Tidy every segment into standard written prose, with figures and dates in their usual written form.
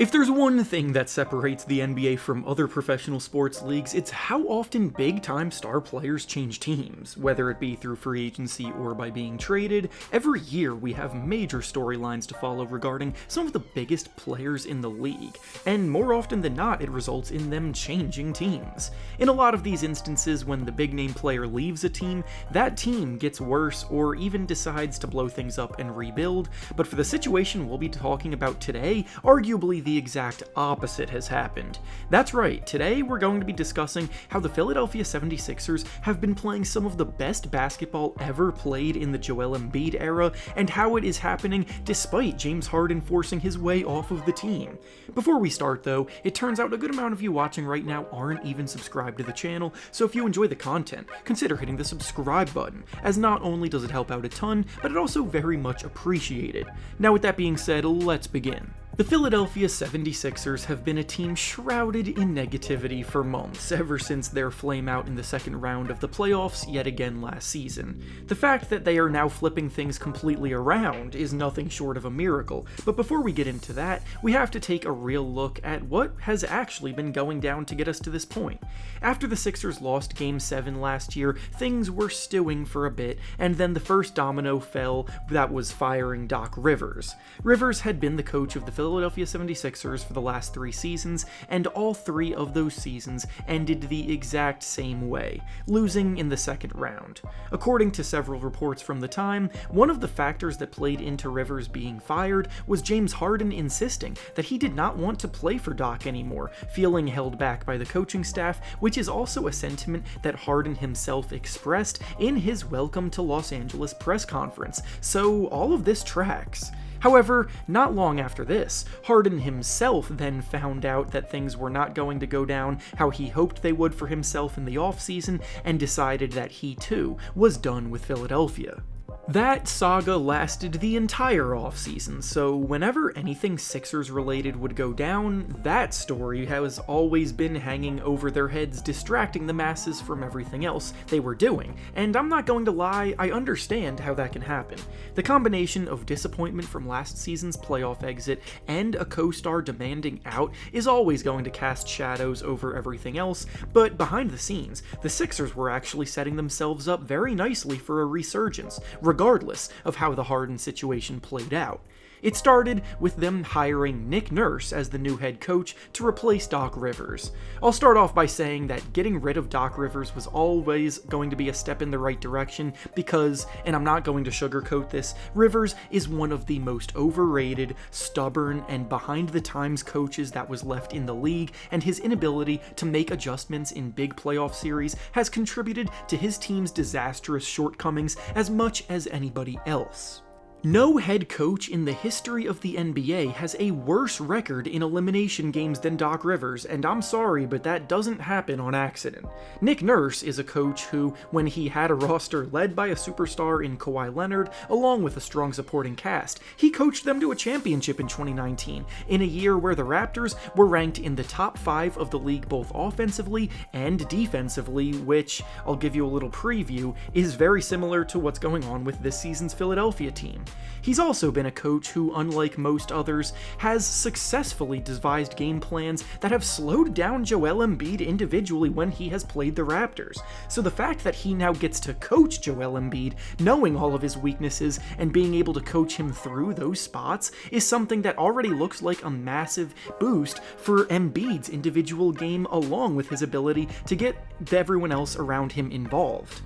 If there's one thing that separates the NBA from other professional sports leagues, it's how often big-time star players change teams. Whether it be through free agency or by being traded, every year we have major storylines to follow regarding some of the biggest players in the league, and more often than not, it results in them changing teams. In a lot of these instances, when the big-name player leaves a team, that team gets worse or even decides to blow things up and rebuild, but for the situation we'll be talking about today, arguably the exact opposite has happened. That's right, today we're going to be discussing how the Philadelphia 76ers have been playing some of the best basketball ever played in the Joel Embiid era, and how it is happening despite James Harden forcing his way off of the team. Before we start though, it turns out a good amount of you watching right now aren't even subscribed to the channel, so if you enjoy the content, consider hitting the subscribe button, as not only does it help out a ton, but it also very much appreciated. Now with that being said, let's begin. The Philadelphia 76ers have been a team shrouded in negativity for months, ever since their flame out in the second round of the playoffs yet again last season. The fact that they are now flipping things completely around is nothing short of a miracle, but before we get into that, we have to take a real look at what has actually been going down to get us to this point. After the Sixers lost Game 7 last year, things were stewing for a bit, and then the first domino fell that was firing Doc Rivers. Rivers had been the coach of the Philadelphia 76ers for the last 3 seasons, and all 3 of those seasons ended the exact same way, losing in the second round. According to several reports from the time, one of the factors that played into Rivers being fired was James Harden insisting that he did not want to play for Doc anymore, feeling held back by the coaching staff, which is also a sentiment that Harden himself expressed in his Welcome to Los Angeles press conference, so all of this tracks. However, not long after this, Harden himself then found out that things were not going to go down how he hoped they would for himself in the offseason, and decided that he too was done with Philadelphia. That saga lasted the entire offseason, so whenever anything Sixers related would go down, that story has always been hanging over their heads, distracting the masses from everything else they were doing. And I'm not going to lie, I understand how that can happen. The combination of disappointment from last season's playoff exit and a co-star demanding out is always going to cast shadows over everything else, but behind the scenes, the Sixers were actually setting themselves up very nicely for a resurgence, regardless of how the Harden situation played out. It started with them hiring Nick Nurse as the new head coach to replace Doc Rivers. I'll start off by saying that getting rid of Doc Rivers was always going to be a step in the right direction because, and I'm not going to sugarcoat this, Rivers is one of the most overrated, stubborn, and behind-the-times coaches that was left in the league, and his inability to make adjustments in big playoff series has contributed to his team's disastrous shortcomings as much as anybody else. No head coach in the history of the NBA has a worse record in elimination games than Doc Rivers, and I'm sorry, but that doesn't happen on accident. Nick Nurse is a coach who, when he had a roster led by a superstar in Kawhi Leonard, along with a strong supporting cast, he coached them to a championship in 2019, in a year where the Raptors were ranked in the top 5 of the league both offensively and defensively, which, I'll give you a little preview, is very similar to what's going on with this season's Philadelphia team. He's also been a coach who, unlike most others, has successfully devised game plans that have slowed down Joel Embiid individually when he has played the Raptors. So the fact that he now gets to coach Joel Embiid, knowing all of his weaknesses and being able to coach him through those spots, is something that already looks like a massive boost for Embiid's individual game, along with his ability to get everyone else around him involved.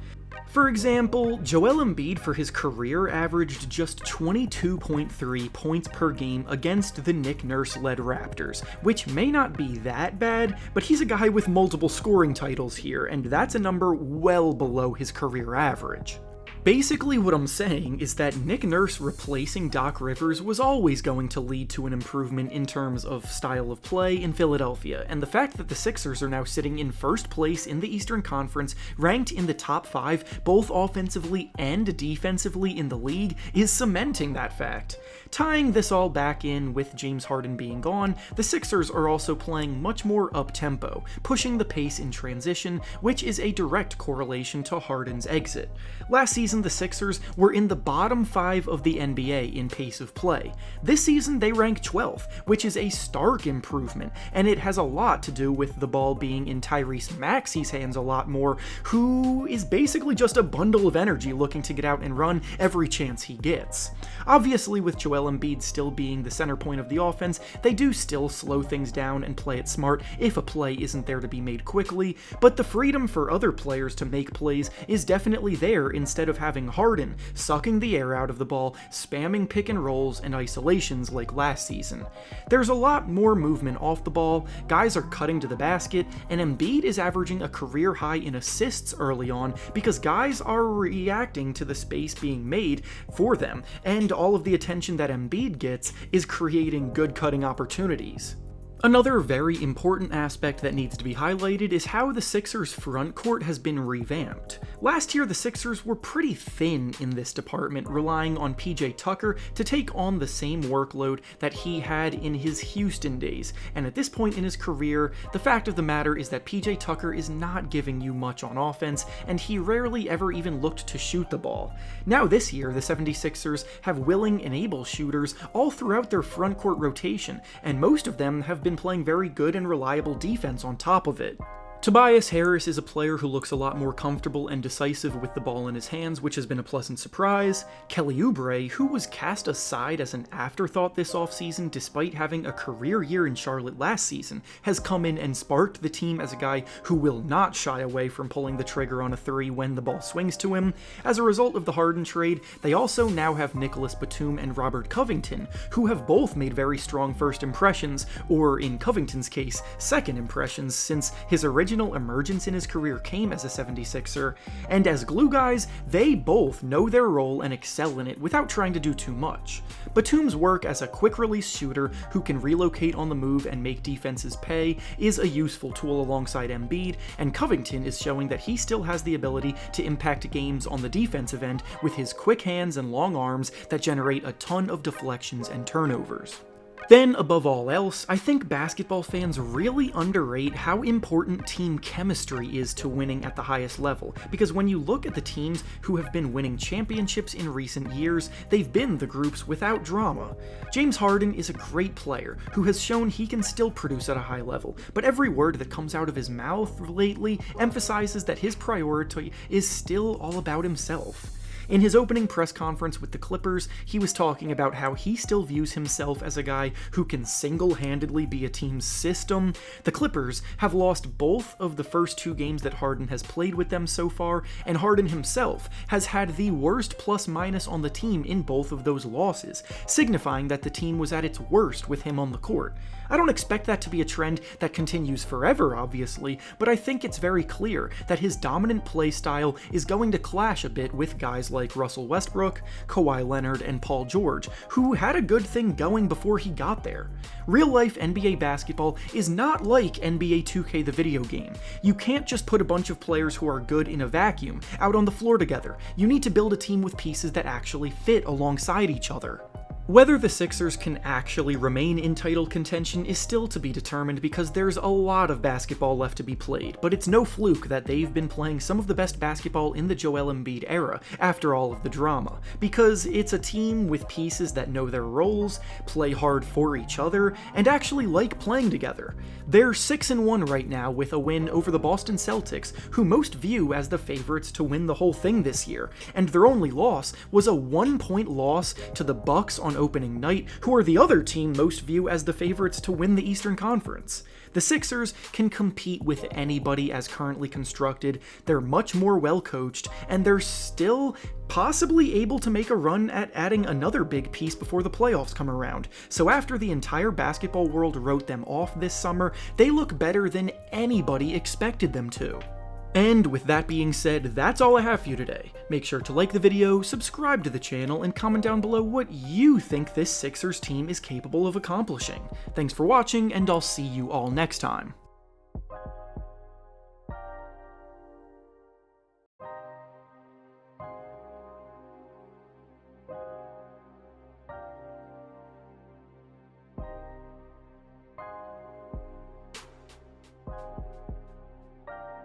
For example, Joel Embiid for his career averaged just 22.3 points per game against the Nick Nurse-led Raptors, which may not be that bad, but he's a guy with multiple scoring titles here, and that's a number well below his career average. Basically what I'm saying is that Nick Nurse replacing Doc Rivers was always going to lead to an improvement in terms of style of play in Philadelphia, and the fact that the Sixers are now sitting in first place in the Eastern Conference, ranked in the top 5 both offensively and defensively in the league, is cementing that fact. Tying this all back in with James Harden being gone, the Sixers are also playing much more up-tempo, pushing the pace in transition, which is a direct correlation to Harden's exit. Last season, season, the Sixers were in the bottom 5 of the NBA in pace of play. This season, they rank 12th, which is a stark improvement, and it has a lot to do with the ball being in Tyrese Maxey's hands a lot more, who is basically just a bundle of energy looking to get out and run every chance he gets. Obviously, with Joel Embiid still being the center point of the offense, they do still slow things down and play it smart if a play isn't there to be made quickly, but the freedom for other players to make plays is definitely there instead of having Harden sucking the air out of the ball, spamming pick and rolls and isolations like last season. There's a lot more movement off the ball, guys are cutting to the basket, and Embiid is averaging a career high in assists early on because guys are reacting to the space being made for them, and all of the attention that Embiid gets is creating good cutting opportunities. Another very important aspect that needs to be highlighted is how the Sixers' front court has been revamped. Last year, the Sixers were pretty thin in this department, relying on PJ Tucker to take on the same workload that he had in his Houston days, and at this point in his career, the fact of the matter is that PJ Tucker is not giving you much on offense, and he rarely ever even looked to shoot the ball. Now this year, the 76ers have willing and able shooters all throughout their front court rotation, and most of them have been playing very good and reliable defense on top of it. Tobias Harris is a player who looks a lot more comfortable and decisive with the ball in his hands, which has been a pleasant surprise. Kelly Oubre, who was cast aside as an afterthought this offseason despite having a career year in Charlotte last season, has come in and sparked the team as a guy who will not shy away from pulling the trigger on a three when the ball swings to him. As a result of the Harden trade, they also now have Nicholas Batum and Robert Covington, who have both made very strong first impressions, or in Covington's case, second impressions, since his original emergence in his career came as a 76er, and as glue guys, they both know their role and excel in it without trying to do too much. Batum's work as a quick-release shooter who can relocate on the move and make defenses pay is a useful tool alongside Embiid, and Covington is showing that he still has the ability to impact games on the defensive end with his quick hands and long arms that generate a ton of deflections and turnovers. Then, above all else, I think basketball fans really underrate how important team chemistry is to winning at the highest level, because when you look at the teams who have been winning championships in recent years, they've been the groups without drama. James Harden is a great player who has shown he can still produce at a high level, but every word that comes out of his mouth lately emphasizes that his priority is still all about himself. In his opening press conference with the Clippers, he was talking about how he still views himself as a guy who can single-handedly be a team's system. The Clippers have lost both of the first 2 games that Harden has played with them so far, and Harden himself has had the worst plus-minus on the team in both of those losses, signifying that the team was at its worst with him on the court. I don't expect that to be a trend that continues forever, obviously, but I think it's very clear that his dominant play style is going to clash a bit with guys like Russell Westbrook, Kawhi Leonard, and Paul George, who had a good thing going before he got there. Real-life NBA basketball is not like NBA 2K the video game. You can't just put a bunch of players who are good in a vacuum out on the floor together. You need to build a team with pieces that actually fit alongside each other. Whether the Sixers can actually remain in title contention is still to be determined because there's a lot of basketball left to be played, but it's no fluke that they've been playing some of the best basketball in the Joel Embiid era after all of the drama, because it's a team with pieces that know their roles, play hard for each other, and actually like playing together. They're 6-1 right now with a win over the Boston Celtics, who most view as the favorites to win the whole thing this year, and their only loss was a 1-point loss to the Bucks on opening night, who are the other team most view as the favorites to win the Eastern Conference. The Sixers can compete with anybody as currently constructed, they're much more well-coached, and they're still possibly able to make a run at adding another big piece before the playoffs come around. So after the entire basketball world wrote them off this summer, they look better than anybody expected them to. And with that being said, that's all I have for you today. Make sure to like the video, subscribe to the channel, and comment down below what you think this Sixers team is capable of accomplishing. Thanks for watching, and I'll see you all next time.